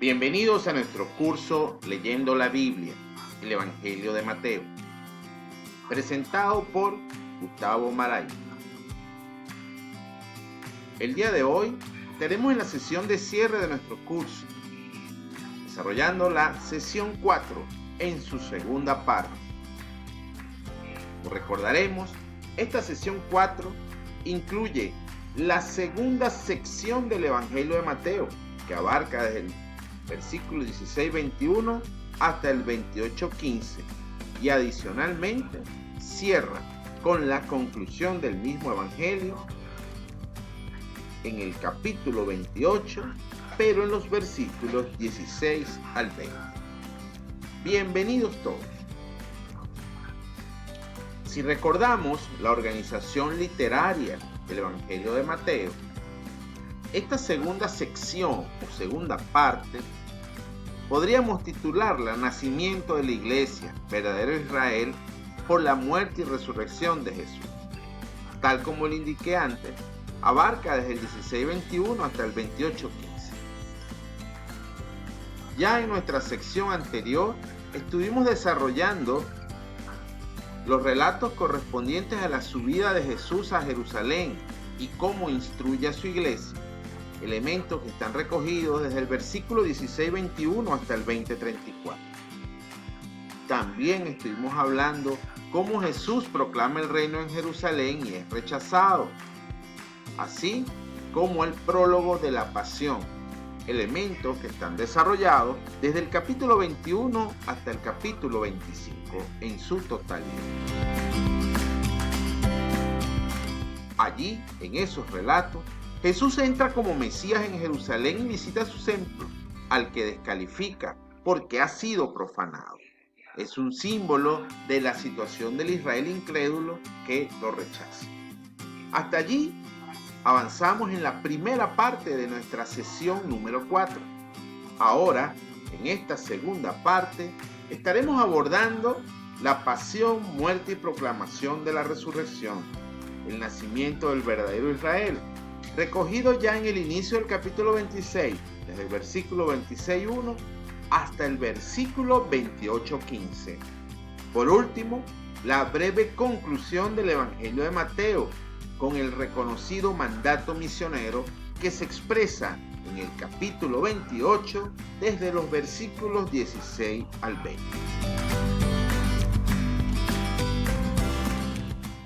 Bienvenidos a nuestro curso Leyendo la Biblia, el Evangelio de Mateo, presentado por Gustavo Maray. El día de hoy estaremos en la sesión de cierre de nuestro curso, desarrollando la sesión 4 en su segunda parte. Como recordaremos, esta sesión 4 incluye la segunda sección del Evangelio de Mateo, que abarca desde el versículo 16-21 hasta el 28-15 y adicionalmente cierra con la conclusión del mismo Evangelio en el capítulo 28, pero en los versículos 16 al 20. Bienvenidos todos. Si recordamos la organización literaria del Evangelio de Mateo, esta segunda sección o segunda parte podríamos titularla Nacimiento de la Iglesia, verdadero Israel, por la muerte y resurrección de Jesús. Tal como lo indiqué antes, abarca desde el 16-21 hasta el 28-15. Ya en nuestra sección anterior estuvimos desarrollando los relatos correspondientes a la subida de Jesús a Jerusalén y cómo instruye a su iglesia, elementos que están recogidos desde el versículo 16-21 hasta el 20-34. También estuvimos hablando cómo Jesús proclama el reino en Jerusalén y es rechazado, así como el prólogo de la pasión, elementos que están desarrollados desde el capítulo 21 hasta el capítulo 25 en su totalidad. Allí, en esos relatos, Jesús entra como Mesías en Jerusalén y visita su templo, al que descalifica porque ha sido profanado. Es un símbolo de la situación del Israel incrédulo que lo rechaza. Hasta allí avanzamos en la primera parte de nuestra sesión número 4. Ahora, en esta segunda parte, estaremos abordando la pasión, muerte y proclamación de la resurrección, el nacimiento del verdadero Israel, recogido ya en el inicio del capítulo 26, desde el versículo 26:1 hasta el versículo 28:15. Por último, la breve conclusión del Evangelio de Mateo, con el reconocido mandato misionero que se expresa en el capítulo 28, desde los versículos 16 al 20.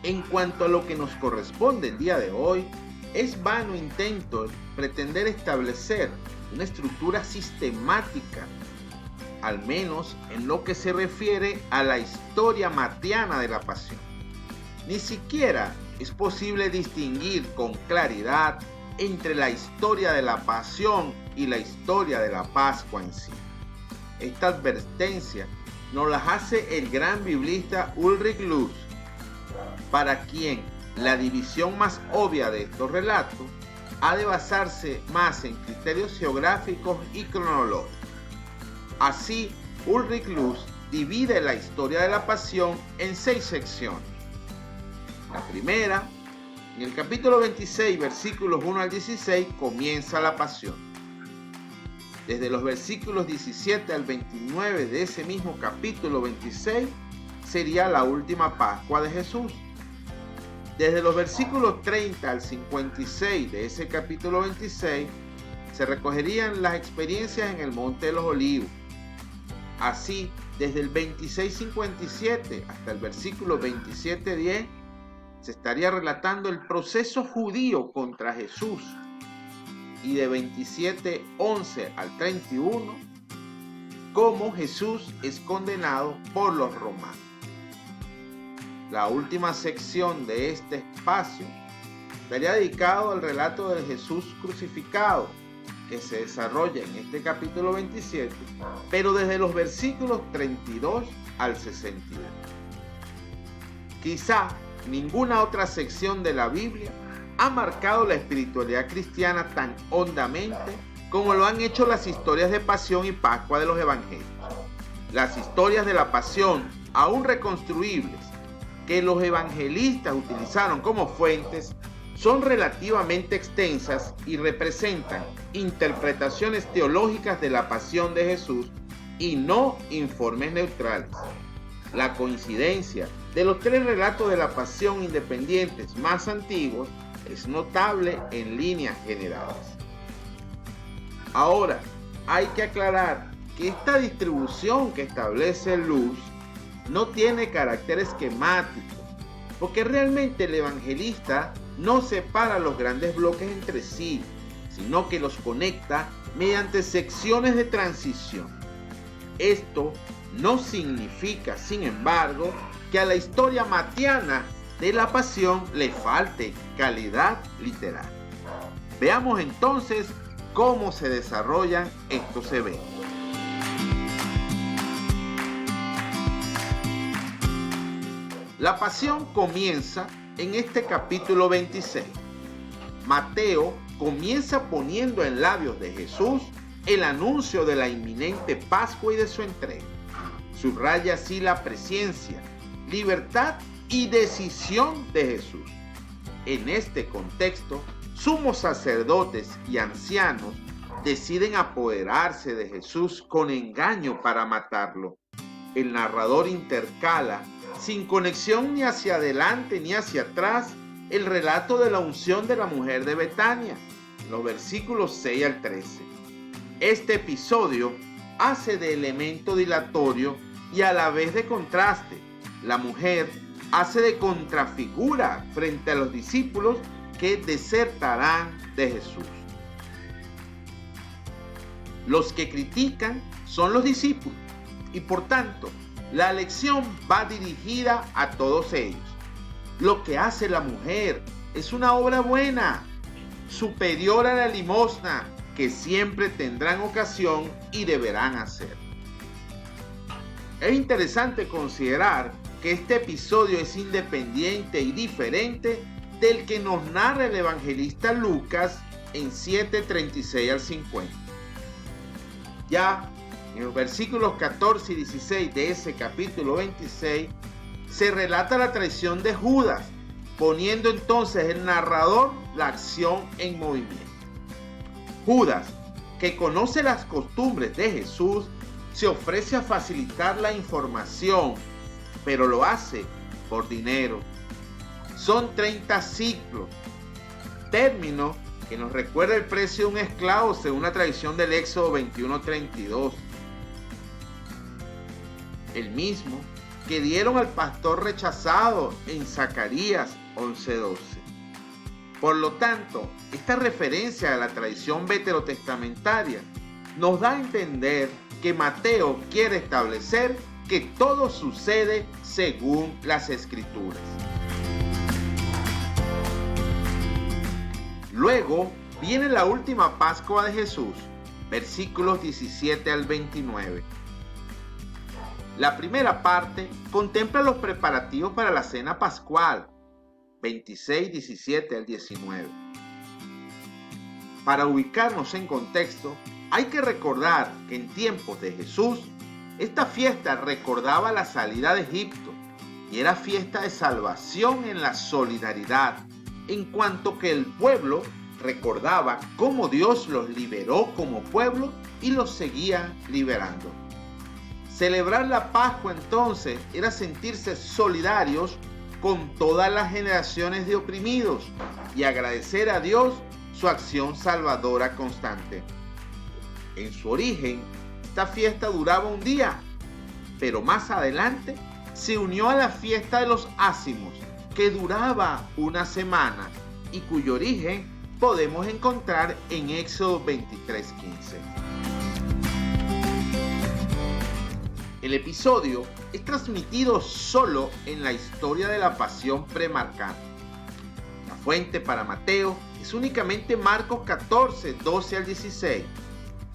En cuanto a lo que nos corresponde el día de hoy, es vano intento pretender establecer una estructura sistemática, al menos en lo que se refiere a la historia matiana de la pasión. Ni siquiera es posible distinguir con claridad entre la historia de la pasión y la historia de la Pascua en sí. Esta advertencia nos la hace el gran biblista Ulrich Luz, para quien la división más obvia de estos relatos ha de basarse más en criterios geográficos y cronológicos. Así, Ulrich Luz divide la historia de la pasión en 6 secciones. La primera, en el capítulo 26, versículos 1 al 16, comienza la pasión. Desde los versículos 17 al 29 de ese mismo capítulo 26, sería la última Pascua de Jesús. Desde los versículos 30 al 56 de ese capítulo 26, se recogerían las experiencias en el Monte de los Olivos. Así, desde el 26:57 hasta el versículo 27:10, se estaría relatando el proceso judío contra Jesús. Y de 27:11 al 31, cómo Jesús es condenado por los romanos. La última sección de este espacio estaría dedicado al relato de Jesús crucificado, que se desarrolla en este capítulo 27, pero desde los versículos 32 al 62. Quizá ninguna otra sección de la Biblia ha marcado la espiritualidad cristiana tan hondamente como lo han hecho las historias de pasión y Pascua de los evangelios. Las historias de la pasión, aún reconstruibles, que los evangelistas utilizaron como fuentes, son relativamente extensas y representan interpretaciones teológicas de la pasión de Jesús y no informes neutrales. La coincidencia de los 3 relatos de la pasión independientes más antiguos es notable en líneas generales. Ahora, hay que aclarar que esta distribución que establece Luz no tiene carácter esquemático, porque realmente el evangelista no separa los grandes bloques entre sí, sino que los conecta mediante secciones de transición. Esto no significa, sin embargo, que a la historia matiana de la pasión le falte calidad literal. Veamos entonces cómo se desarrollan estos eventos. La pasión comienza en este capítulo 26. Mateo comienza poniendo en labios de Jesús el anuncio de la inminente Pascua y de su entrega. Subraya así la presencia, libertad y decisión de Jesús. En este contexto, sumos sacerdotes y ancianos deciden apoderarse de Jesús con engaño para matarlo. El narrador intercala, sin conexión ni hacia adelante ni hacia atrás, el relato de la unción de la mujer de Betania, los versículos 6 al 13. Este episodio hace de elemento dilatorio y a la vez de contraste. La mujer hace de contrafigura frente a los discípulos que desertarán de Jesús. Los que critican son los discípulos y por tanto la lección va dirigida a todos ellos. Lo que hace la mujer es una obra buena, superior a la limosna que siempre tendrán ocasión y deberán hacer. Es interesante considerar que este episodio es independiente y diferente del que nos narra el evangelista Lucas en 7:36 al 50. Ya en los versículos 14 y 16 de ese capítulo 26 se relata la traición de Judas, poniendo entonces el narrador la acción en movimiento. Judas, que conoce las costumbres de Jesús, se ofrece a facilitar la información, pero lo hace por dinero. Son 30 siclos, término que nos recuerda el precio de un esclavo según la tradición del Éxodo 21:32. El mismo que dieron al pastor rechazado en Zacarías 11:12. Por lo tanto, esta referencia a la tradición veterotestamentaria nos da a entender que Mateo quiere establecer que todo sucede según las Escrituras. Luego viene la última Pascua de Jesús, versículos 17 al 29. La primera parte contempla los preparativos para la cena pascual, 26, 17 al 19. Para ubicarnos en contexto, hay que recordar que en tiempos de Jesús, esta fiesta recordaba la salida de Egipto y era fiesta de salvación en la solidaridad, en cuanto que el pueblo recordaba cómo Dios los liberó como pueblo y los seguía liberando. Celebrar la Pascua entonces era sentirse solidarios con todas las generaciones de oprimidos y agradecer a Dios su acción salvadora constante. En su origen, esta fiesta duraba un día, pero más adelante se unió a la fiesta de los ácimos, que duraba una semana y cuyo origen podemos encontrar en Éxodo 23:15. El episodio es transmitido solo en la historia de la pasión premarcada. La fuente para Mateo es únicamente Marcos 14, 12 al 16.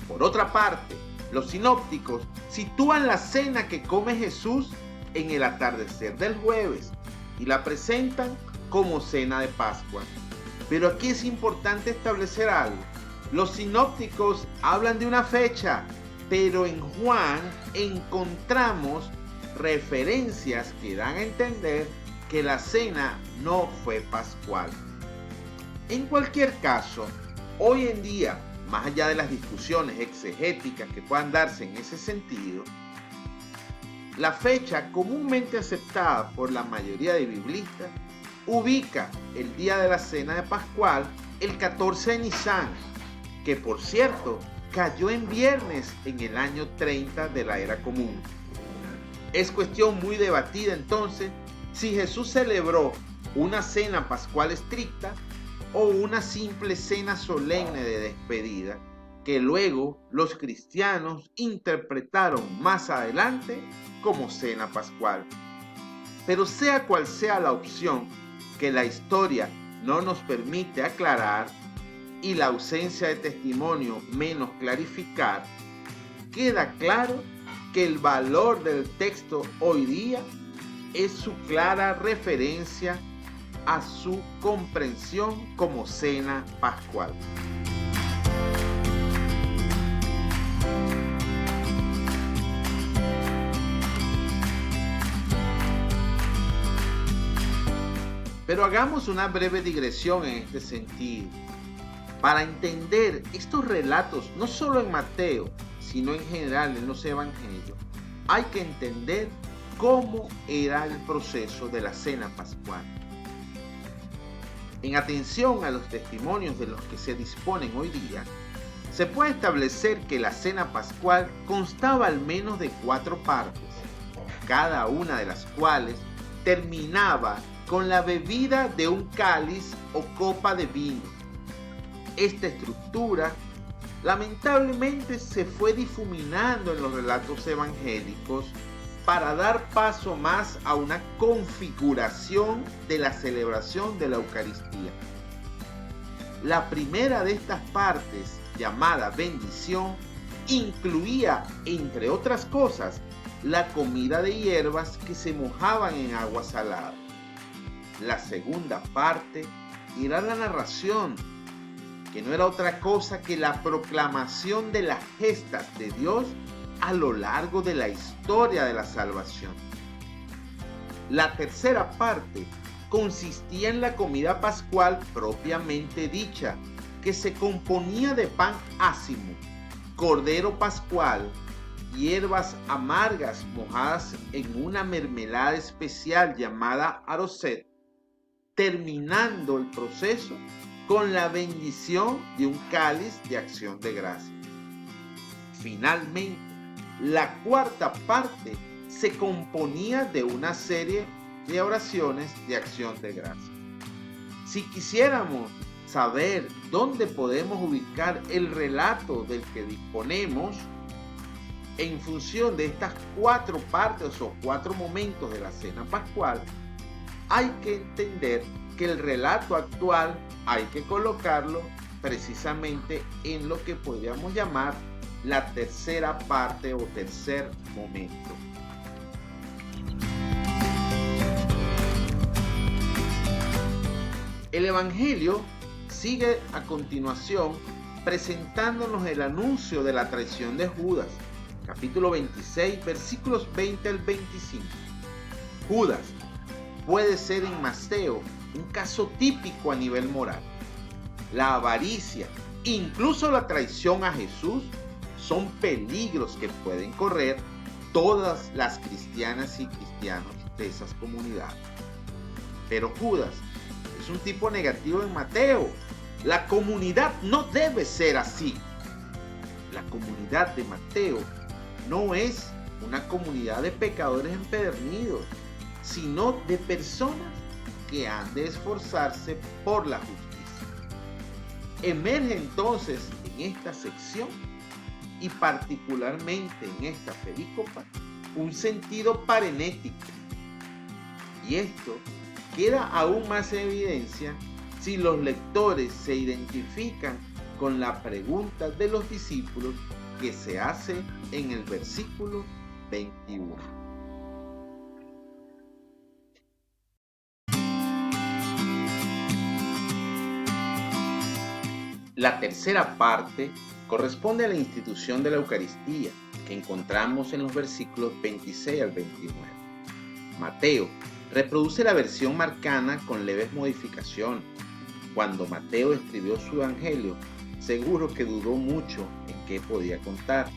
Por otra parte, los sinópticos sitúan la cena que come Jesús en el atardecer del jueves y la presentan como cena de Pascua. Pero aquí es importante establecer algo. Los sinópticos hablan de una fecha, pero en Juan encontramos referencias que dan a entender que la cena no fue pascual. En cualquier caso, hoy en día, más allá de las discusiones exegéticas que puedan darse en ese sentido, la fecha comúnmente aceptada por la mayoría de biblistas ubica el día de la cena de Pascual el 14 de Nisan, que por cierto cayó en viernes en el año 30 de la era común. Es cuestión muy debatida entonces si Jesús celebró una cena pascual estricta o una simple cena solemne de despedida, que luego los cristianos interpretaron más adelante como cena pascual. Pero sea cual sea la opción que la historia no nos permite aclarar y la ausencia de testimonio menos clarificar, queda claro que el valor del texto hoy día es su clara referencia a su comprensión como cena pascual. Pero hagamos una breve digresión en este sentido. Para entender estos relatos, no solo en Mateo, sino en general en los evangelios, hay que entender cómo era el proceso de la cena pascual. En atención a los testimonios de los que se disponen hoy día, se puede establecer que la cena pascual constaba al menos de 4 partes, cada una de las cuales terminaba con la bebida de un cáliz o copa de vino. Esta estructura lamentablemente se fue difuminando en los relatos evangélicos para dar paso más a una configuración de la celebración de la Eucaristía. La primera de estas partes, llamada bendición, incluía, entre otras cosas, la comida de hierbas que se mojaban en agua salada. La segunda parte era la narración, que no era otra cosa que la proclamación de las gestas de Dios a lo largo de la historia de la salvación. La tercera parte consistía en la comida pascual propiamente dicha, que se componía de pan ácimo, cordero pascual, hierbas amargas mojadas en una mermelada especial llamada aroset, terminando el proceso con la bendición de un cáliz de acción de gracias. Finalmente, la cuarta parte se componía de una serie de oraciones de acción de gracias. Si quisiéramos saber dónde podemos ubicar el relato del que disponemos, en función de estas 4 partes o 4 momentos de la cena pascual, hay que entender que el relato actual hay que colocarlo precisamente en lo que podríamos llamar la tercera parte o tercer momento. El Evangelio sigue a continuación presentándonos el anuncio de la traición de Judas, capítulo 26, versículos 20 al 25. Judas puede ser en Mateo un caso típico a nivel moral. La avaricia, incluso la traición a Jesús, son peligros que pueden correr todas las cristianas y cristianos de esas comunidades. Pero Judas es un tipo negativo en Mateo. La comunidad no debe ser así. La comunidad de Mateo no es una comunidad de pecadores empedernidos, sino de personas que han de esforzarse por la justicia. Emerge entonces en esta sección y particularmente en esta perícopa un sentido parenético, y esto queda aún más en evidencia si los lectores se identifican con la pregunta de los discípulos que se hace en el versículo 21. La tercera parte corresponde a la institución de la Eucaristía, que encontramos en los versículos 26 al 29. Mateo reproduce la versión marcana con leves modificaciones. Cuando Mateo escribió su evangelio, seguro que dudó mucho en qué podía contar.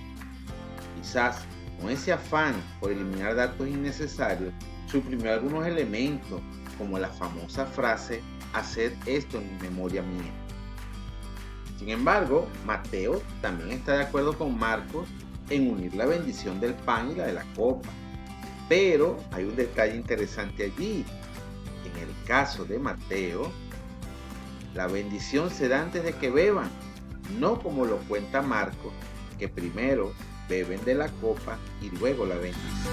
Quizás con ese afán por eliminar datos innecesarios, suprimió algunos elementos, como la famosa frase "haced esto en memoria mía". Sin embargo, Mateo también está de acuerdo con Marcos en unir la bendición del pan y la de la copa. Pero hay un detalle interesante allí. En el caso de Mateo, la bendición se da antes de que beban, no como lo cuenta Marcos, que primero beben de la copa y luego la bendicen.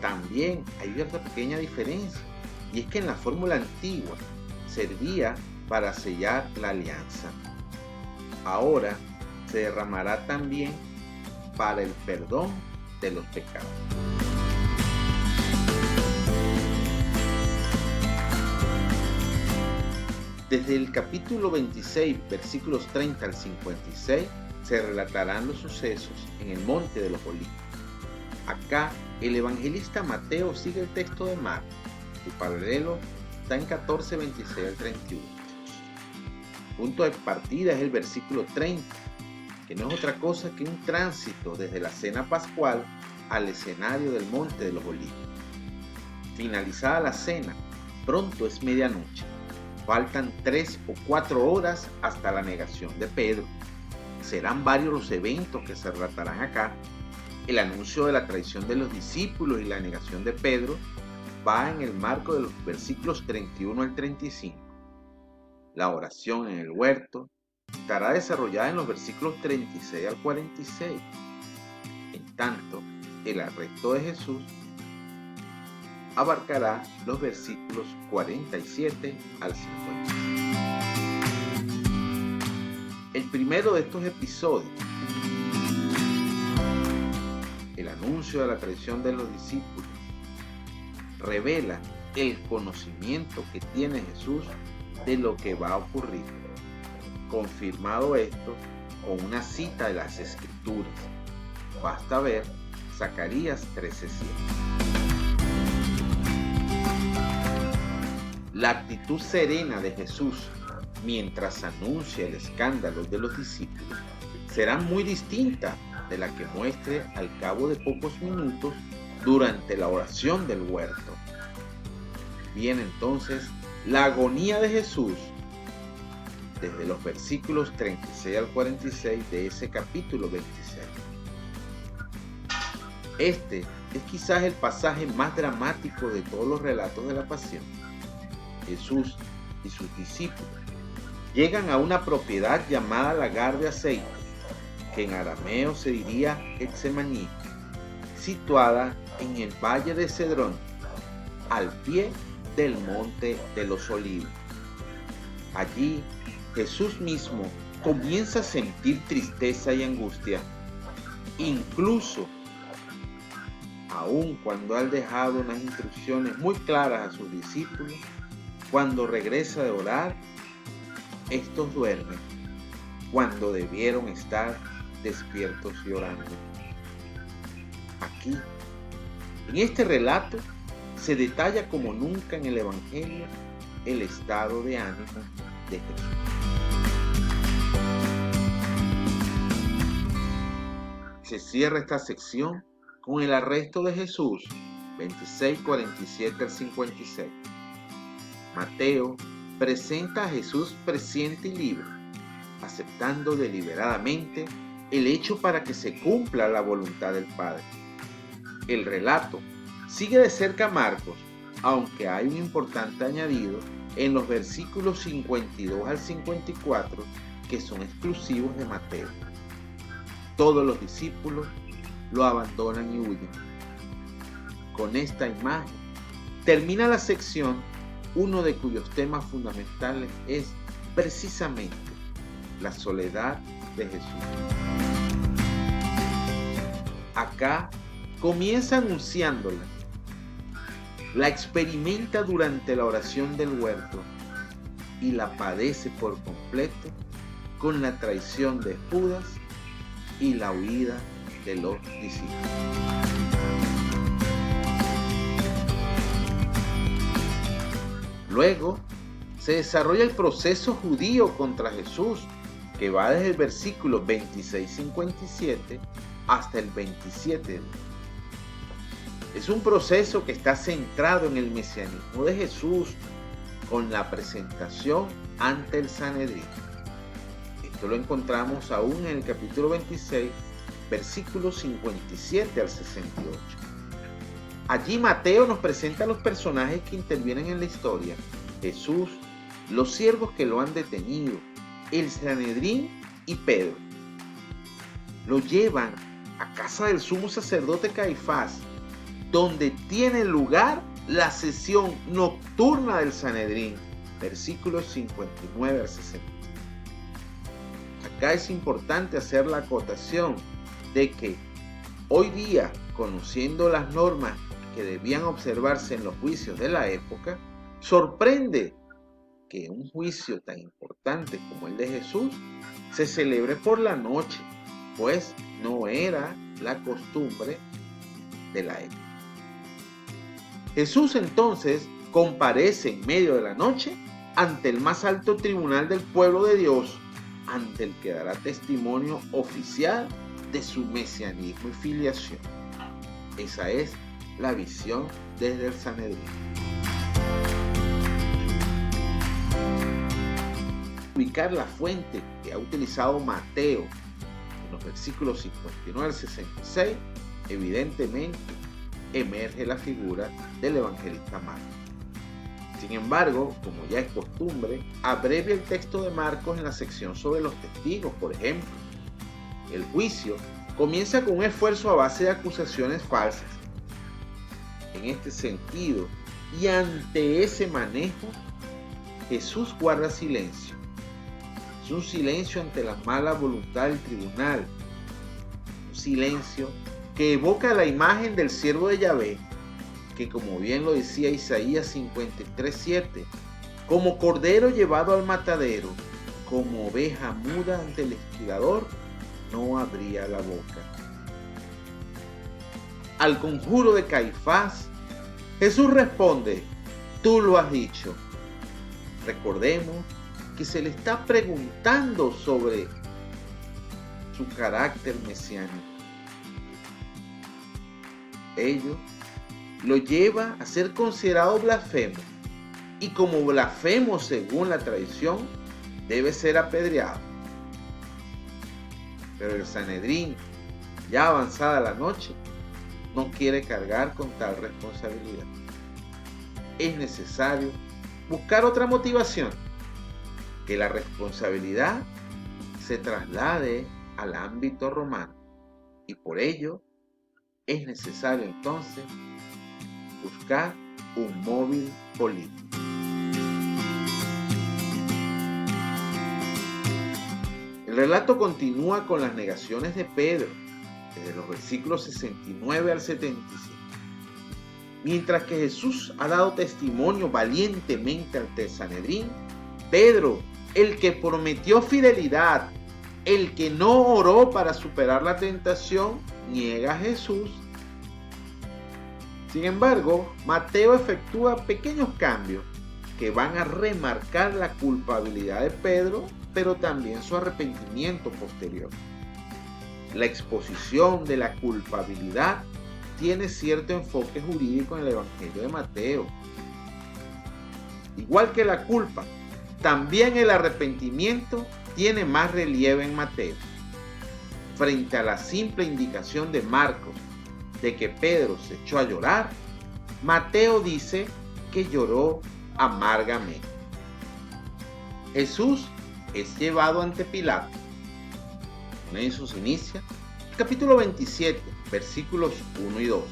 También hay otra pequeña diferencia, y es que en la fórmula antigua servía para sellar la alianza. Ahora se derramará también para el perdón de los pecados. Desde el capítulo 26, versículos 30 al 56, se relatarán los sucesos en el Monte de los Olivos. Acá, el evangelista Mateo sigue el texto de Marcos. Su paralelo está en 14, 26 al 31. El punto de partida es el versículo 30, que no es otra cosa que un tránsito desde la cena pascual al escenario del Monte de los Olivos. Finalizada la cena, pronto es medianoche. Faltan 3 o 4 horas hasta la negación de Pedro. Serán varios los eventos que se relatarán acá. El anuncio de la traición de los discípulos y la negación de Pedro va en el marco de los versículos 31 al 35. La oración en el huerto estará desarrollada en los versículos 36 al 46. En tanto, el arresto de Jesús abarcará los versículos 47 al 50. El primero de estos episodios, el anuncio de la traición de los discípulos, revela el conocimiento que tiene Jesús de lo que va a ocurrir. Confirmado esto con una cita de las Escrituras. Basta ver Zacarías 13:7. La actitud serena de Jesús mientras anuncia el escándalo de los discípulos será muy distinta de la que muestre al cabo de pocos minutos durante la oración del huerto. Viene entonces la agonía de Jesús desde los versículos 36 al 46 de ese capítulo 26. Este es quizás el pasaje más dramático de todos los relatos de la pasión. Jesús y sus discípulos llegan a una propiedad llamada Lagar de Aceite, que en arameo se diría Getsemaní, situada en el valle de Cedrón, al pie del Monte de los Olivos. Allí Jesús mismo comienza a sentir tristeza y angustia, incluso aun cuando ha dejado unas instrucciones muy claras a sus discípulos. Cuando regresa de orar, estos duermen, cuando debieron estar despiertos y orando. Aquí, en este relato, se detalla como nunca en el Evangelio el estado de ánimo de Jesús. Se cierra esta sección con el arresto de Jesús, 26, 47 al 56. Mateo presenta a Jesús presente y libre, aceptando deliberadamente el hecho para que se cumpla la voluntad del Padre. El relato sigue de cerca a Marcos, aunque hay un importante añadido en los versículos 52 al 54 que son exclusivos de Mateo. Todos los discípulos lo abandonan y huyen. Con esta imagen termina la sección, uno de cuyos temas fundamentales es precisamente la soledad de Jesús. Acá comienza anunciándola. La experimenta durante la oración del huerto y la padece por completo con la traición de Judas y la huida de los discípulos. Luego se desarrolla el proceso judío contra Jesús, que va desde el versículo 26-57 hasta el 27. Es un proceso que está centrado en el mesianismo de Jesús con la presentación ante el Sanedrín. Esto lo encontramos aún en el capítulo 26, versículos 57 al 68. Allí Mateo nos presenta a los personajes que intervienen en la historia: Jesús, los siervos que lo han detenido, el Sanedrín y Pedro. Lo llevan a casa del sumo sacerdote Caifás, donde tiene lugar la sesión nocturna del Sanedrín, versículos 59 al 60. Acá es importante hacer la acotación de que hoy día, conociendo las normas que debían observarse en los juicios de la época, sorprende que un juicio tan importante como el de Jesús se celebre por la noche, pues no era la costumbre de la época. Jesús entonces comparece en medio de la noche ante el más alto tribunal del pueblo de Dios, ante el que dará testimonio oficial de su mesianismo y filiación. Esa es la visión desde el Sanedrín. Ubicar la fuente que ha utilizado Mateo en los versículos 59 al 66, evidentemente emerge la figura del evangelista Marcos. Sin embargo, como ya es costumbre, abrevia el texto de Marcos en la sección sobre los testigos. Por ejemplo, el juicio comienza con un esfuerzo a base de acusaciones falsas. En este sentido, y ante ese manejo, Jesús guarda silencio. Es un silencio ante la mala voluntad del tribunal, un silencio que evoca la imagen del siervo de Yahvé, que, como bien lo decía Isaías 53:7, como cordero llevado al matadero, como oveja muda ante el esquilador, no abría la boca. Al conjuro de Caifás, Jesús responde: tú lo has dicho. Recordemos que se le está preguntando sobre su carácter mesiánico. Ello lo lleva a ser considerado blasfemo, y como blasfemo según la tradición, debe ser apedreado. Pero el Sanedrín, ya avanzada la noche, no quiere cargar con tal responsabilidad. Es necesario buscar otra motivación, que la responsabilidad se traslade al ámbito romano, y por ello es necesario entonces buscar un móvil político. El relato continúa con las negaciones de Pedro, desde los versículos 69 al 75. Mientras que Jesús ha dado testimonio valientemente ante el Sanedrín, Pedro, el que prometió fidelidad, el que no oró para superar la tentación, niega a Jesús. Sin embargo, Mateo efectúa pequeños cambios que van a remarcar la culpabilidad de Pedro, pero también su arrepentimiento posterior. La exposición de la culpabilidad tiene cierto enfoque jurídico en el Evangelio de Mateo. Igual que la culpa, también el arrepentimiento tiene más relieve en Mateo. Frente a la simple indicación de Marcos de que Pedro se echó a llorar, Mateo dice que lloró amargamente. Jesús es llevado ante Pilato. Con eso se inicia el capítulo 27, versículos 1 y 2.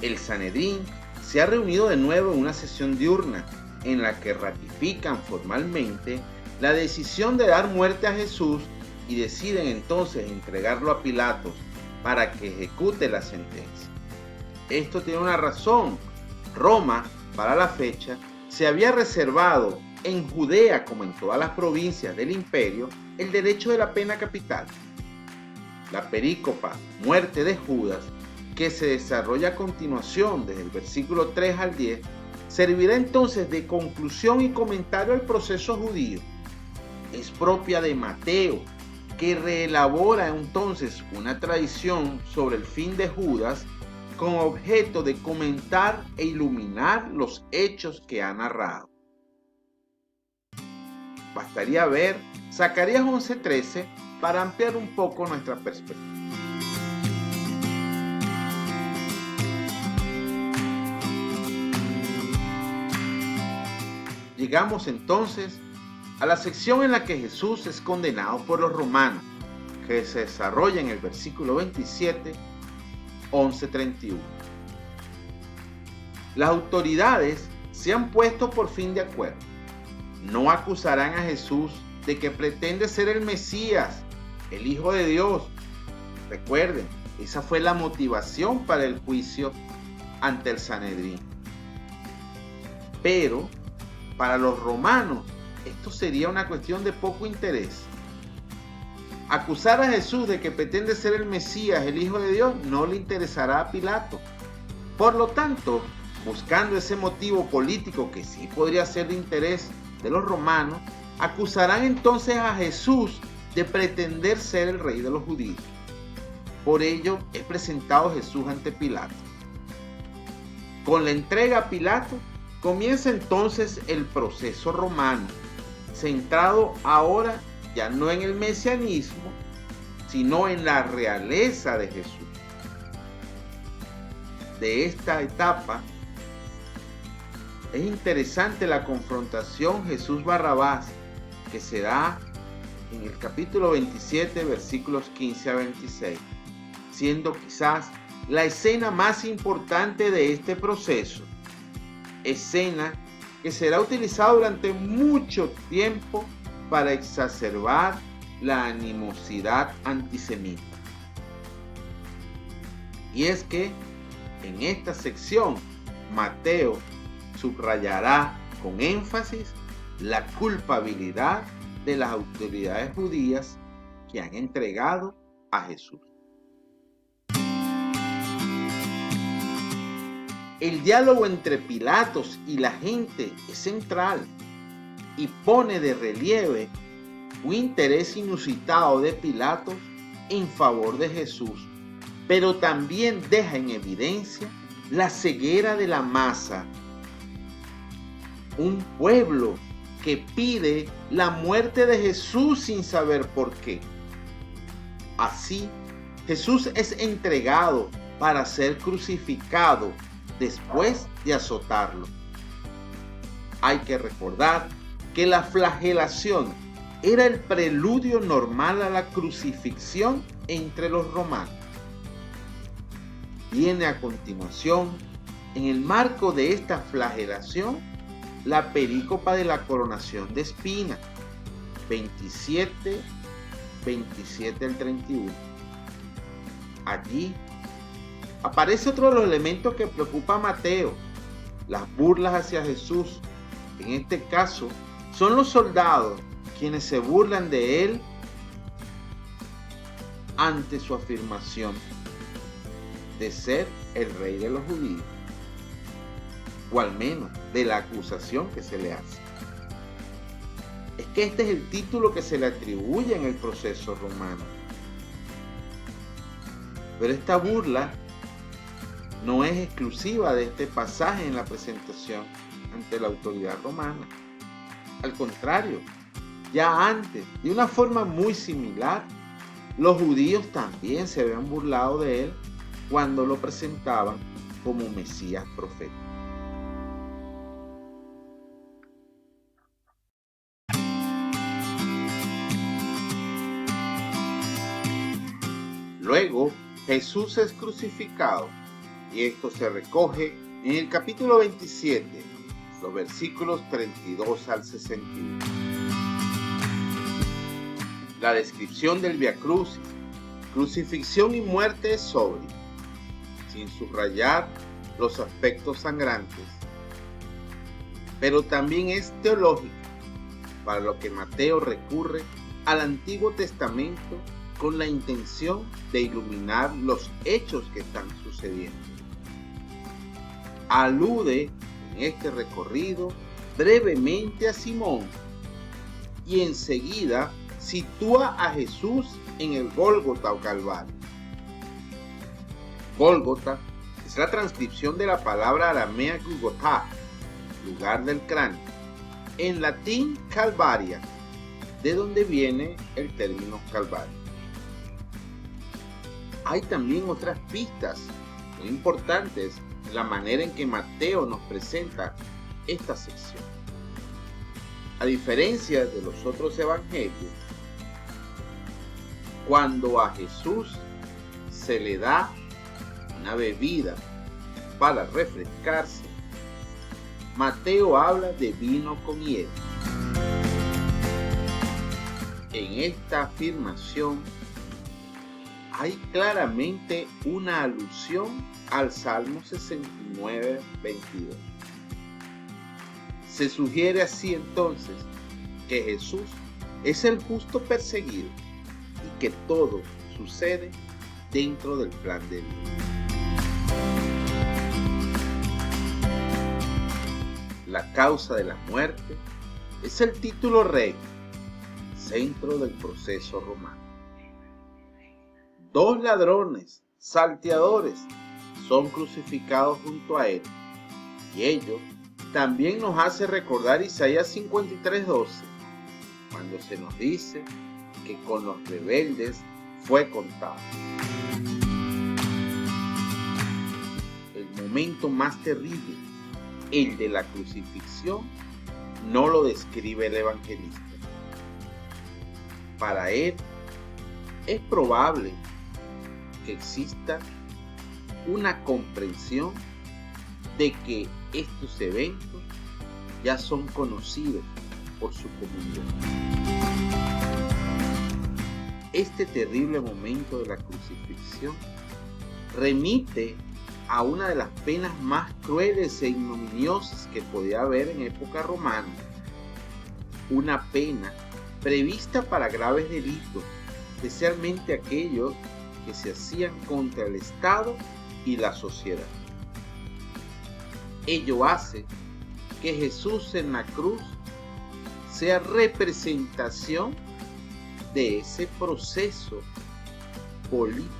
El Sanedrín se ha reunido de nuevo en una sesión diurna en la que ratifican formalmente la decisión de dar muerte a Jesús y deciden entonces entregarlo a Pilato para que ejecute la sentencia. Esto tiene una razón. Roma, para la fecha, se había reservado en Judea, como en todas las provincias del imperio, el derecho de la pena capital. La perícopa Muerte de Judas, que se desarrolla a continuación desde el versículo 3 al 10, servirá entonces de conclusión y comentario al proceso judío. Es propia de Mateo, que reelabora entonces una tradición sobre el fin de Judas con objeto de comentar e iluminar los hechos que ha narrado. Bastaría ver Zacarías 11:13 para ampliar un poco nuestra perspectiva. Llegamos entonces a la sección en la que Jesús es condenado por los romanos, que se desarrolla en el versículo 27, 11:31. Las autoridades se han puesto por fin de acuerdo. No acusarán a Jesús de que pretende ser el Mesías, el Hijo de Dios. Recuerden, esa fue la motivación para el juicio ante el Sanedrín. Pero para los romanos, esto sería una cuestión de poco interés. Acusar a Jesús de que pretende ser el Mesías, el Hijo de Dios, no le interesará a Pilato. Por lo tanto, buscando ese motivo político que sí podría ser de interés de los romanos, acusarán entonces a Jesús de pretender ser el rey de los judíos. Por ello es presentado Jesús ante Pilato. Con la entrega a Pilato, comienza entonces el proceso romano, centrado ahora ya no en el mesianismo, sino en la realeza de Jesús. De esta etapa es interesante la confrontación Jesús-Barrabás, que se da en el capítulo 27, versículos 15 a 26, siendo quizás la escena más importante de este proceso, escena que será utilizada durante mucho tiempo para exacerbar la animosidad antisemita. Y es que en esta sección Mateo subrayará con énfasis la culpabilidad de las autoridades judías que han entregado a Jesús. El diálogo entre Pilatos y la gente es central y pone de relieve un interés inusitado de Pilatos en favor de Jesús, pero también deja en evidencia la ceguera de la masa, un pueblo que pide la muerte de Jesús sin saber por qué. Así, Jesús es entregado para ser crucificado después de azotarlo. Hay que recordar que la flagelación era el preludio normal a la crucifixión entre los romanos. Viene a continuación, en el marco de esta flagelación, la perícopa de la coronación de espinas, 27 al 31. Allí aparece otro de los elementos que preocupa a Mateo, las burlas hacia Jesús. En este caso, son los soldados quienes se burlan de él ante su afirmación de ser el rey de los judíos, o al menos de la acusación que se le hace. Es que este es el título que se le atribuye en el proceso romano. Pero esta burla no es exclusiva de este pasaje en la presentación ante la autoridad romana. Al contrario, ya antes, de una forma muy similar, los judíos también se habían burlado de él cuando lo presentaban como Mesías profeta. Luego, Jesús es crucificado, y esto se recoge en el capítulo 27, los versículos 32 al 61. La descripción del Vía Crucis, crucifixión y muerte es sobria, sin subrayar los aspectos sangrantes, pero también es teológica, para lo que Mateo recurre al Antiguo Testamento con la intención de iluminar los hechos que están sucediendo. Alude en este recorrido brevemente a Simón y enseguida sitúa a Jesús en el Gólgota o Calvario. Gólgota es la transcripción de la palabra aramea Gulgotá, lugar del cráneo, en latín Calvaria, de donde viene el término Calvario. Hay también otras pistas muy importantes en la manera en que Mateo nos presenta esta sección. A diferencia de los otros evangelios, cuando a Jesús se le da una bebida para refrescarse, Mateo habla de vino con hiel. En esta afirmación hay claramente una alusión al Salmo 69, 22. Se sugiere así entonces que Jesús es el justo perseguido y que todo sucede dentro del plan de Dios. La causa de la muerte es el título rey, centro del proceso romano. Dos ladrones, salteadores, son crucificados junto a él, y ello también nos hace recordar Isaías 53:12, cuando se nos dice que con los rebeldes fue contado. El momento más terrible, el de la crucifixión, no lo describe el evangelista. Para él es probable que exista una comprensión de que estos eventos ya son conocidos por su comunidad. Este terrible momento de la crucifixión remite a una de las penas más crueles e ignominiosas que podía haber en época romana, una pena prevista para graves delitos, especialmente aquellos que se hacían contra el Estado y la sociedad. Ello hace que Jesús en la cruz sea representación de ese proceso político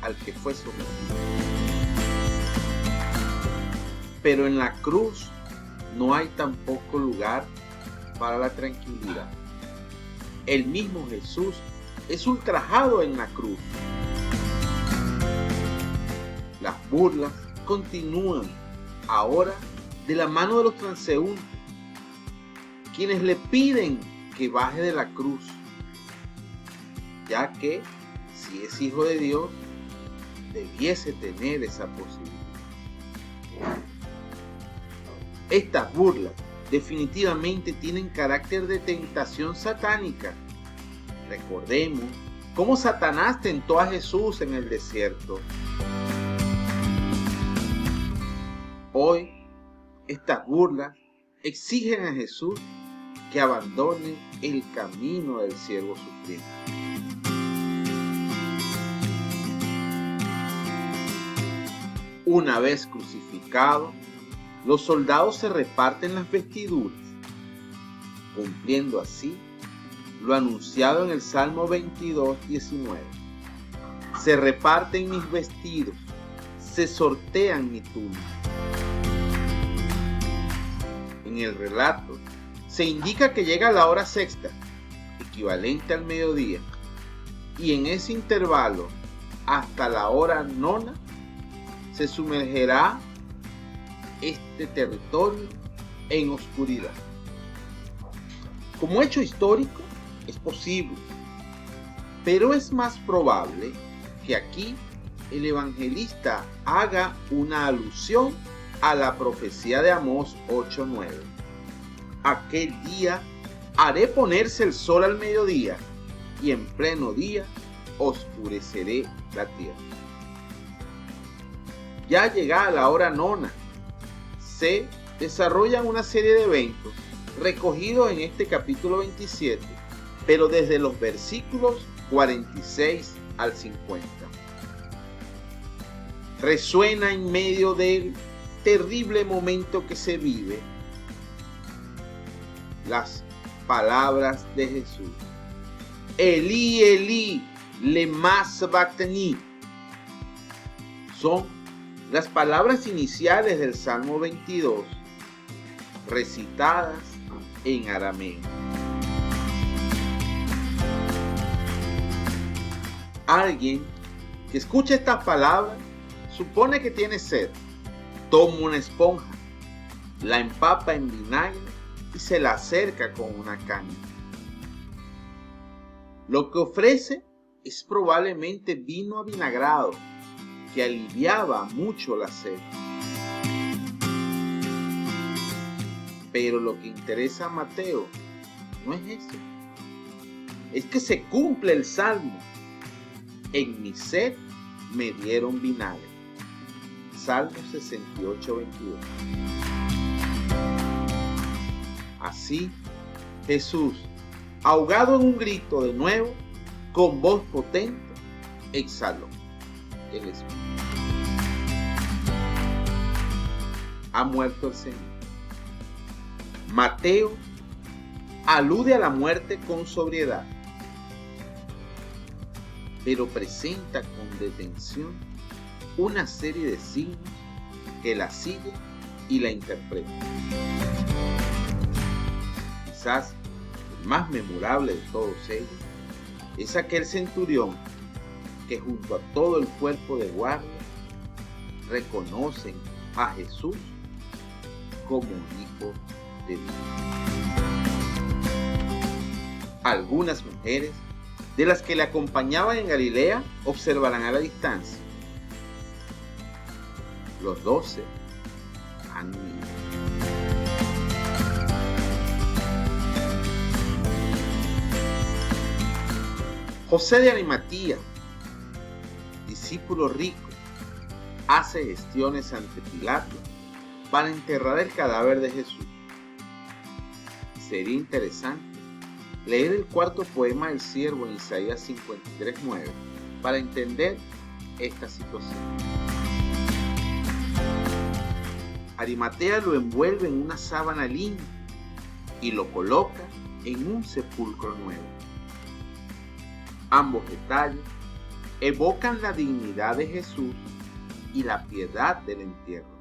al que fue sometido. Pero en la cruz no hay tampoco lugar para la tranquilidad. El mismo Jesús es ultrajado en la cruz. Las burlas continúan ahora de la mano de los transeúntes, quienes le piden que baje de la cruz, ya que si es hijo de Dios, debiese tener esa posibilidad. Estas burlas definitivamente tienen carácter de tentación satánica. Recordemos cómo Satanás tentó a Jesús en el desierto. Hoy, estas burlas exigen a Jesús que abandone el camino del siervo sufriente. Una vez crucificado, los soldados se reparten las vestiduras, cumpliendo así lo anunciado en el Salmo 22:19. Se reparten mis vestidos, se sortean mi túnica. En el relato se indica que llega la hora sexta, equivalente al mediodía, y en ese intervalo, hasta la hora nona, se sumergerá este territorio en oscuridad. Como hecho histórico, es posible, pero es más probable que aquí el evangelista haga una alusión a la profecía de Amós 8:9. Aquel día haré ponerse el sol al mediodía, y en pleno día oscureceré la tierra. Ya llegada la hora nona, se desarrollan una serie de eventos recogidos en este capítulo 27, pero desde los versículos 46 al 50. Resuena en medio de él terrible momento que se vive, las palabras de Jesús: Elí, Elí, lema sabactani, son las palabras iniciales del Salmo 22, recitadas en arameo. Alguien que escucha estas palabras supone que tiene sed. Toma una esponja, la empapa en vinagre y se la acerca con una caña. Lo que ofrece es probablemente vino avinagrado, que aliviaba mucho la sed. Pero lo que interesa a Mateo no es eso. Es que se cumple el Salmo: en mi sed me dieron vinagre. Salmo 68, 22. Así, Jesús, ahogado en un grito de nuevo, con voz potente, exhaló el espíritu. Ha muerto el Señor. Mateo alude a la muerte con sobriedad, pero presenta con detención una serie de signos que la siguen y la interpretan. Quizás el más memorable de todos ellos es aquel centurión que junto a todo el cuerpo de guardia reconocen a Jesús como Hijo de Dios. Algunas mujeres de las que le acompañaban en Galilea observarán a la distancia. Los 12 han huido. José de Arimatea, discípulo rico, hace gestiones ante Pilato para enterrar el cadáver de Jesús. Sería interesante leer el cuarto poema del siervo en Isaías 53:9 para entender esta situación. Arimatea lo envuelve en una sábana limpia y lo coloca en un sepulcro nuevo. Ambos detalles evocan la dignidad de Jesús y la piedad del entierro.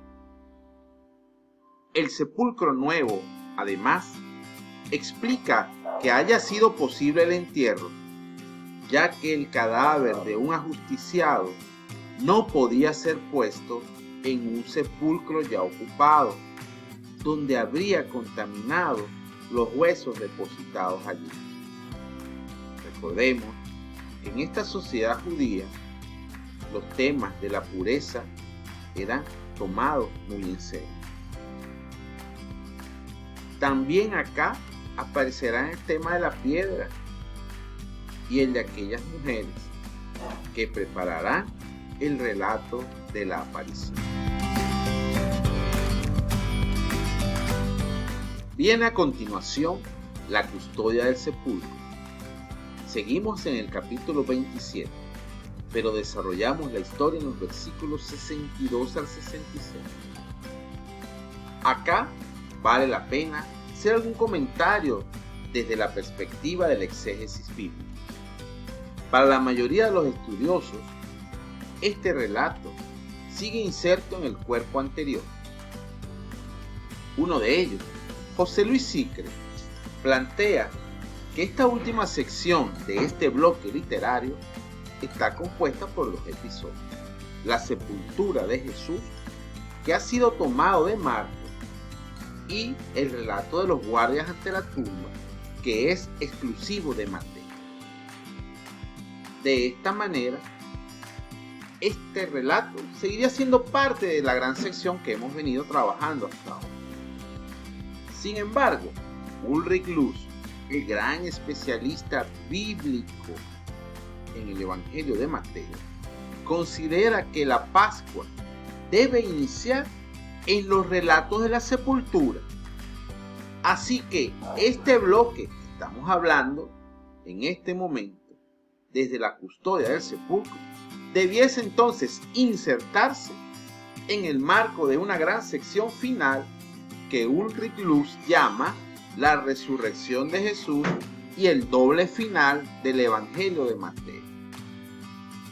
El sepulcro nuevo, además, explica que haya sido posible el entierro, ya que el cadáver de un ajusticiado no podía ser puesto en un sepulcro ya ocupado, donde habría contaminado los huesos depositados allí. Recordemos que en esta sociedad judía los temas de la pureza eran tomados muy en serio. También acá aparecerá el tema de la piedra y el de aquellas mujeres que prepararán el relato de la aparición. Viene a continuación la custodia del sepulcro. Seguimos en el capítulo 27, pero desarrollamos la historia en los versículos 62 al 66. Acá vale la pena hacer algún comentario desde la perspectiva del exégesis bíblico. Para la mayoría de los estudiosos, este relato sigue inserto en el cuerpo anterior. Uno de ellos, José Luis Sicre, plantea que esta última sección de este bloque literario está compuesta por los episodios: la sepultura de Jesús, que ha sido tomado de Marcos, y el relato de los guardias ante la tumba, que es exclusivo de Mateo. De esta manera, este relato seguiría siendo parte de la gran sección que hemos venido trabajando hasta ahora. Sin embargo, Ulrich Luz, el gran especialista bíblico en el Evangelio de Mateo, considera que la Pascua debe iniciar en los relatos de la sepultura. Así que este bloque que estamos hablando en este momento, desde la custodia del sepulcro, debiese entonces insertarse en el marco de una gran sección final que Ulrich Luz llama la resurrección de Jesús y el doble final del Evangelio de Mateo.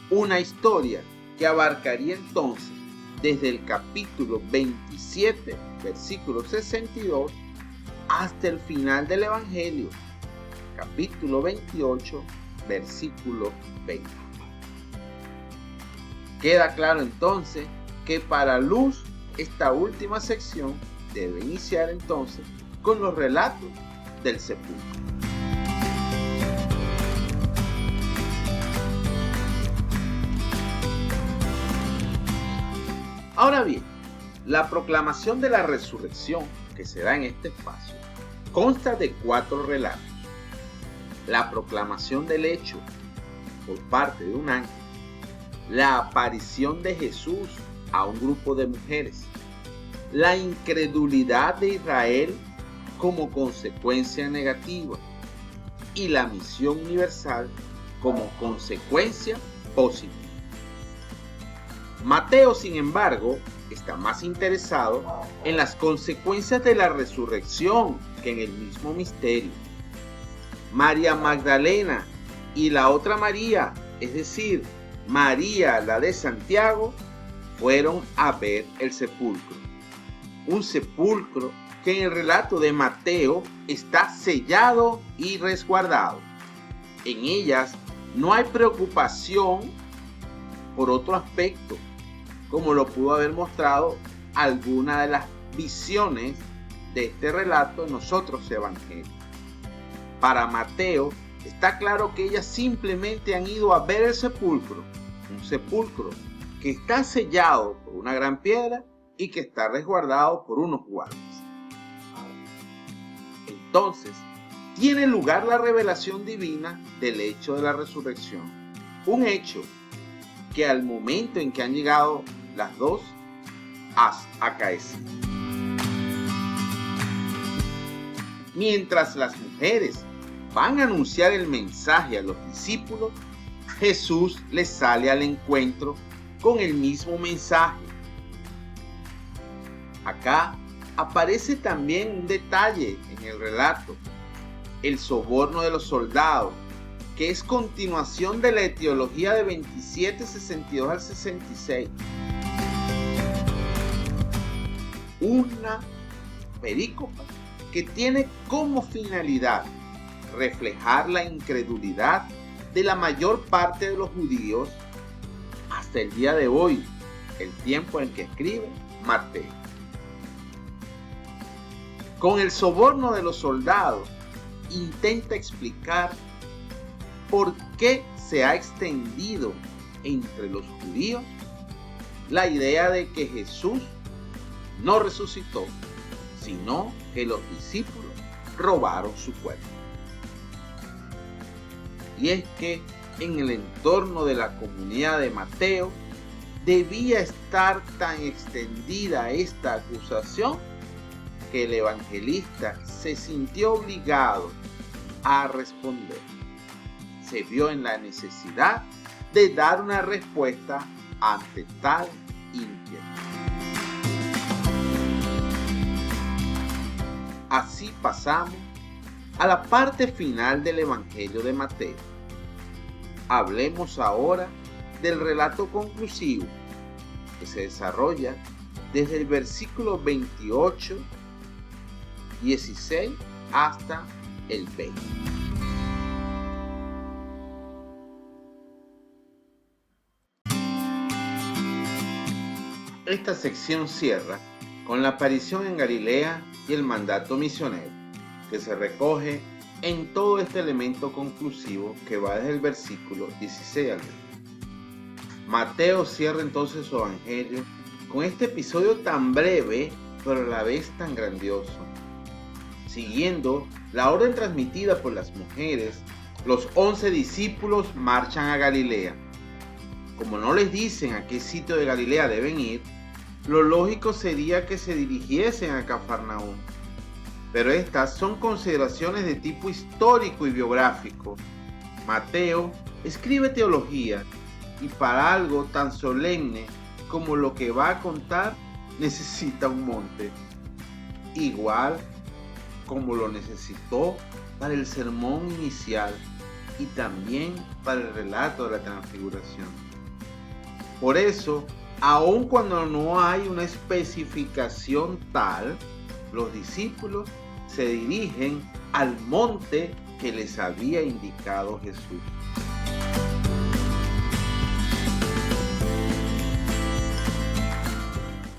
Una historia que abarcaría entonces desde el capítulo 27, versículo 62, hasta el final del Evangelio, capítulo 28, versículo 20. Queda claro entonces que para Luz esta última sección debe iniciar entonces con los relatos del sepulcro. Ahora bien, la proclamación de la resurrección que se da en este espacio consta de 4 relatos. La proclamación del hecho por parte de un ángel, la aparición de Jesús a un grupo de mujeres, la incredulidad de Israel como consecuencia negativa y la misión universal como consecuencia positiva. Mateo, sin embargo, está más interesado en las consecuencias de la resurrección que en el mismo misterio. María Magdalena y la otra María, es decir, María la de Santiago, fueron a ver el sepulcro. Un sepulcro que en el relato de Mateo está sellado y resguardado. En ellas no hay preocupación por otro aspecto, como lo pudo haber mostrado alguna de las visiones de este relato en los otros evangelios. Para Mateo está claro que ellas simplemente han ido a ver el sepulcro, un sepulcro que está sellado por una gran piedra y que está resguardado por unos guardias. Entonces, tiene lugar la revelación divina del hecho de la resurrección, un hecho que al momento en que han llegado las dos ha acaecido. Mientras las mujeres van a anunciar el mensaje a los discípulos, Jesús les sale al encuentro con el mismo mensaje. Acá aparece también un detalle en el relato, el soborno de los soldados, que es continuación de la etiología de 27:62 al 66. Una perícopa que tiene como finalidad reflejar la incredulidad de la mayor parte de los judíos hasta el día de hoy, el tiempo en que escribe Mateo. Con el soborno de los soldados intenta explicar por qué se ha extendido entre los judíos la idea de que Jesús no resucitó, sino que los discípulos robaron su cuerpo. Y es que en el entorno de la comunidad de Mateo debía estar tan extendida esta acusación que el evangelista se sintió obligado a responder. Se vio en la necesidad de dar una respuesta ante tal inquietud. Así pasamos a la parte final del Evangelio de Mateo. Hablemos ahora del relato conclusivo que se desarrolla desde el versículo 28, 16 hasta el 20. Esta sección cierra con la aparición en Galilea y el mandato misionero, que se recoge en todo este elemento conclusivo que va desde el versículo 16 al 20. Mateo cierra entonces su evangelio con este episodio tan breve, pero a la vez tan grandioso. Siguiendo la orden transmitida por las mujeres, los 11 discípulos marchan a Galilea. Como no les dicen a qué sitio de Galilea deben ir, lo lógico sería que se dirigiesen a Cafarnaúm. Pero estas son consideraciones de tipo histórico y biográfico. Mateo escribe teología y para algo tan solemne como lo que va a contar necesita un monte, igual como lo necesitó para el sermón inicial y también para el relato de la transfiguración. Por eso, aun cuando no hay una especificación tal, los discípulos se dirigen al monte que les había indicado Jesús.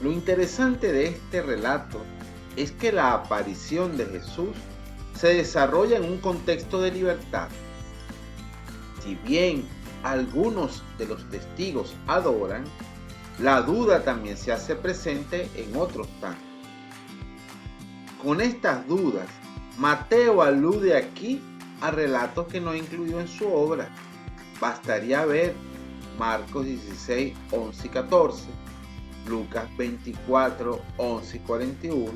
Lo interesante de este relato es que la aparición de Jesús se desarrolla en un contexto de libertad. Si bien algunos de los testigos adoran, la duda también se hace presente en otros tantos. Con estas dudas, Mateo alude aquí a relatos que no incluyó en su obra. Bastaría ver Marcos 16, 11 y 14, Lucas 24, 11 y 41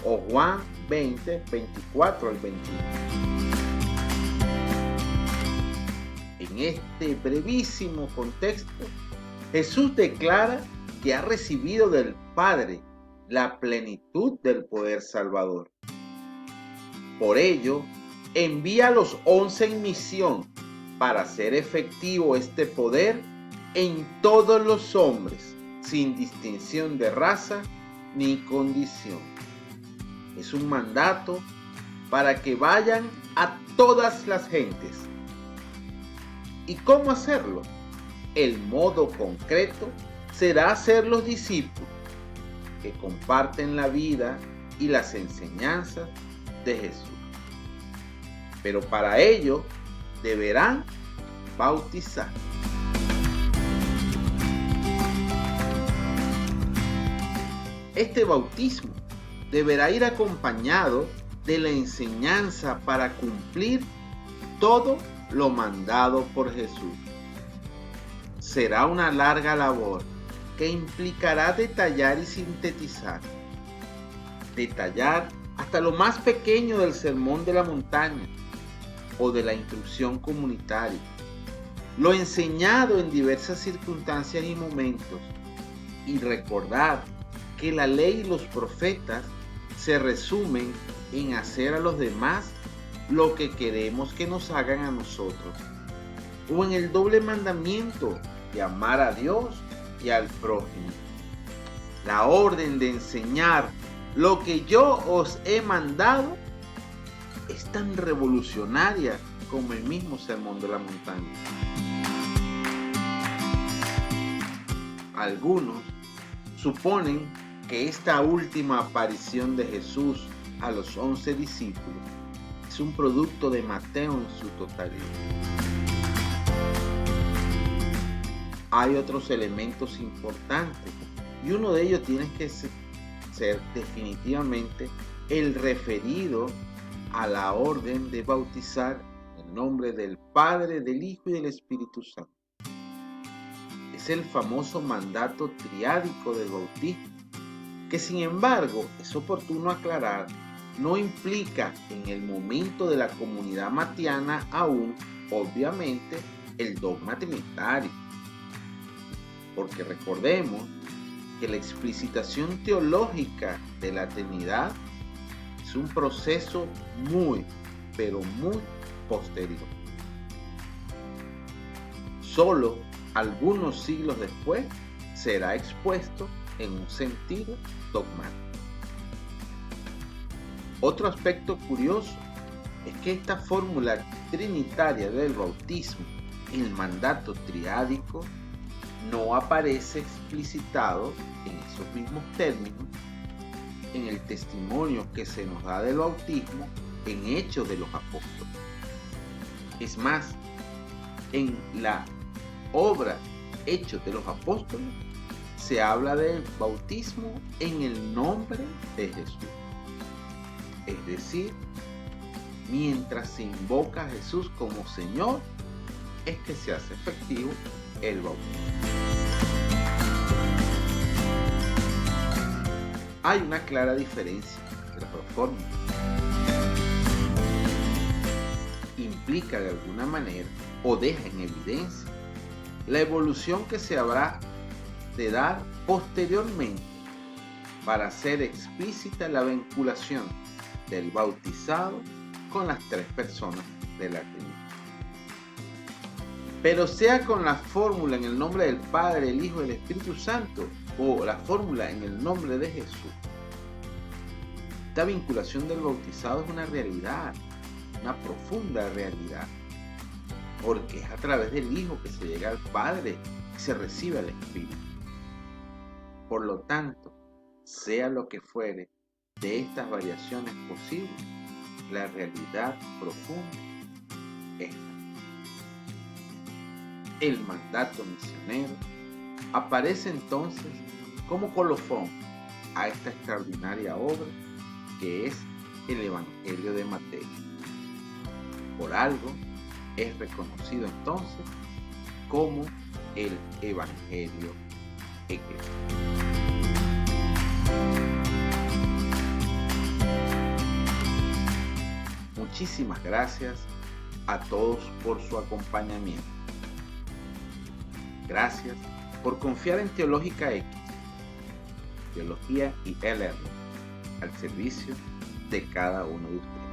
o Juan 20, 24 al 21. En este brevísimo contexto, Jesús declara que ha recibido del Padre la plenitud del poder salvador. Por ello, envía a los 11 en misión para hacer efectivo este poder en todos los hombres, sin distinción de raza ni condición. Es un mandato para que vayan a todas las gentes. ¿Y cómo hacerlo? El modo concreto será hacerlos discípulos que comparten la vida y las enseñanzas de Jesús. Pero para ello deberán bautizar. Este bautismo deberá ir acompañado de la enseñanza para cumplir todo lo mandado por Jesús. Será una larga labor que implicará detallar y sintetizar. Detallar hasta lo más pequeño del sermón de la montaña o de la instrucción comunitaria, lo enseñado en diversas circunstancias y momentos, y recordar que la ley y los profetas se resumen en hacer a los demás lo que queremos que nos hagan a nosotros, o en el doble mandamiento de amar a Dios y al prójimo. La orden de enseñar lo que yo os he mandado es tan revolucionaria como el mismo sermón de la montaña. Algunos suponen que esta última aparición de Jesús a los 11 discípulos es un producto de Mateo en su totalidad. Hay otros elementos importantes y uno de ellos tiene que ser definitivamente el referido a la orden de bautizar en nombre del Padre, del Hijo y del Espíritu Santo. Es el famoso mandato triádico del bautismo, que sin embargo es oportuno aclarar, no implica en el momento de la comunidad matiana aún, obviamente, el dogma trinitario. Porque recordemos que la explicitación teológica de la Trinidad es un proceso muy, pero muy posterior. Solo algunos siglos después será expuesto en un sentido dogmático. Otro aspecto curioso es que esta fórmula trinitaria del bautismo, el mandato triádico, no aparece explicitado en esos mismos términos en el testimonio que se nos da del bautismo en Hechos de los Apóstoles. Es más, en la obra Hechos de los Apóstoles se habla del bautismo en el nombre de Jesús. Es decir, mientras se invoca a Jesús como Señor, es que se hace efectivo el bautismo. Hay una clara diferencia entre las dos formas. Implica de alguna manera o deja en evidencia la evolución que se habrá de dar posteriormente para hacer explícita la vinculación del bautizado con las tres personas de la Trinidad. Pero sea con la fórmula en el nombre del Padre, el Hijo y el Espíritu Santo, o la fórmula en el nombre de Jesús, esta vinculación del bautizado es una realidad, una profunda realidad, porque es a través del Hijo que se llega al Padre y se recibe al Espíritu. Por lo tanto, sea lo que fuere de estas variaciones posibles, la realidad profunda es el mandato misionero. Aparece entonces como colofón a esta extraordinaria obra que es el Evangelio de Mateo. Por algo es reconocido entonces como el Evangelio eclesiástico. Muchísimas gracias a todos por su acompañamiento. Gracias por confiar en Teológica X, Teología y e-Learning, al servicio de cada uno de ustedes.